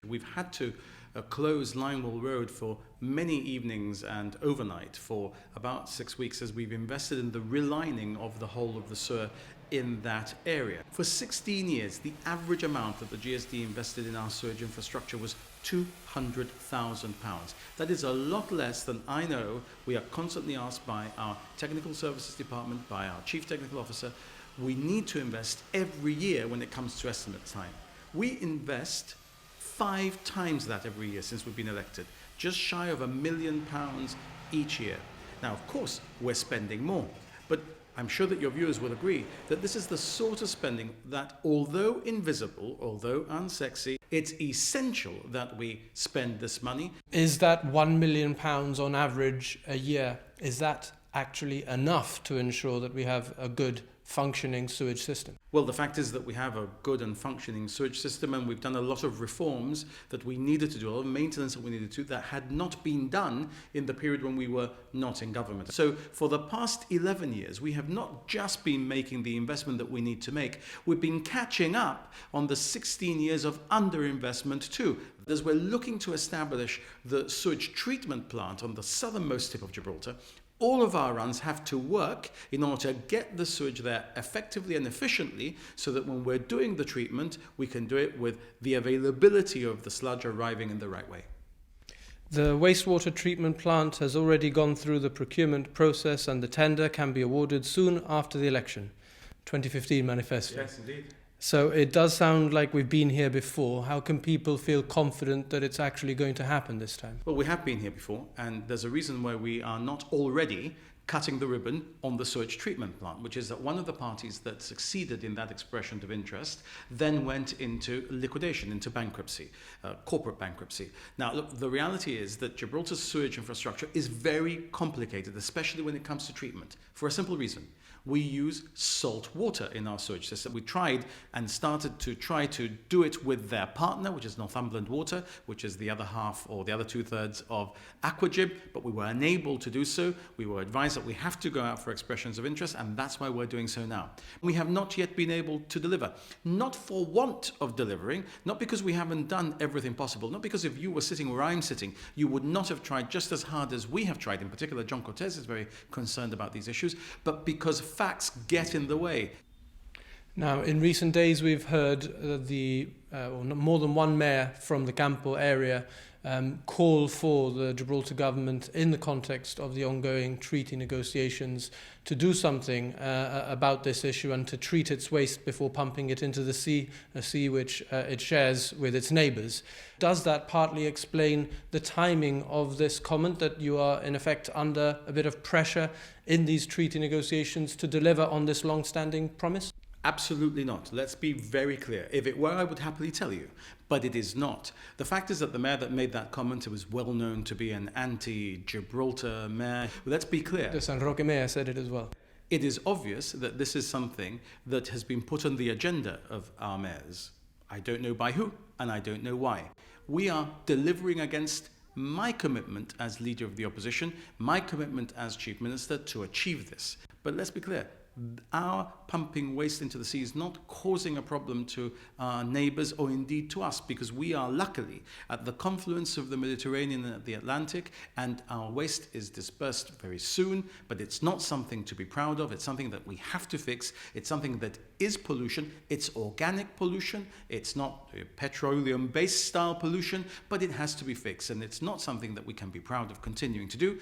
We've had to close Linewall Road for many evenings and overnight for about 6 weeks as we've invested in the relining of the whole of the sewer in that area. For 16 years, the average amount that the GSD invested in our sewage infrastructure was £200,000. That is a lot less than I know we are constantly asked by our technical services department, by our chief technical officer. We need to invest every year when it comes to estimate time. We invest 5 times that every year since we've been elected, just shy of £1 million each year. Now, of course, we're spending more, but I'm sure that your viewers will agree that this is the sort of spending that, although invisible, although unsexy, it's essential that we spend this money. Is that £1 million on average a year, is that actually enough to ensure that we have a good functioning sewage system? Well, the fact is that we have a good and functioning sewage system, and we've done a lot of reforms that we needed to do, a lot of maintenance that we needed to do that had not been done in the period when we were not in government. So for the past 11 years, we have not just been making the investment that we need to make, we've been catching up on the 16 years of underinvestment too. As we're looking to establish the sewage treatment plant on the southernmost tip of Gibraltar, all of our runs have to work in order to get the sewage there effectively and efficiently so that when we're doing the treatment, we can do it with the availability of the sludge arriving in the right way. The wastewater treatment plant has already gone through the procurement process and the tender can be awarded soon after the election. 2015 manifesto. Yes, indeed. So it does sound like we've been here before. How can people feel confident that it's actually going to happen this time? Well, we have been here before, and there's a reason why we are not already cutting the ribbon on the sewage treatment plant, which is that one of the parties that succeeded in that expression of interest then went into liquidation, into bankruptcy, corporate bankruptcy. Now, look, the reality is that Gibraltar's sewage infrastructure is very complicated, especially when it comes to treatment, for a simple reason. We use salt water in our sewage system. We tried and started to try to do it with their partner, which is Northumberland Water, which is the other half or the other 2/3 of Aquagib, but we were unable to do so. We were advised that we have to go out for expressions of interest, and that's why we're doing so now. We have not yet been able to deliver, not for want of delivering, not because we haven't done everything possible, not because if you were sitting where I'm sitting, you would not have tried just as hard as we have tried. In particular, John Cortez is very concerned about these issues, but because facts get in the way. Now, in recent days, we've heard more than one mayor from the Campo area call for the Gibraltar government, in the context of the ongoing treaty negotiations, to do something about this issue and to treat its waste before pumping it into the sea, a sea which it shares with its neighbours. Does that partly explain the timing of this comment, that you are in effect under a bit of pressure in these treaty negotiations to deliver on this long-standing promise? Absolutely not. Let's be very clear. If it were, I would happily tell you, but it is not. The fact is that the mayor that made that comment was well known to be an anti-Gibraltar mayor. Let's be clear. The San Roque mayor said it as well. It is obvious that this is something that has been put on the agenda of our mayors. I don't know by who, and I don't know why. We are delivering against my commitment as leader of the opposition, my commitment as chief minister to achieve this. But let's be clear. Our pumping waste into the sea is not causing a problem to our neighbours or indeed to us, because we are luckily at the confluence of the Mediterranean and the Atlantic, and our waste is dispersed very soon, but it's not something to be proud of. It's something that we have to fix. It's something that is pollution. It's organic pollution. It's not petroleum-based style pollution, but it has to be fixed, and it's not something that we can be proud of continuing to do.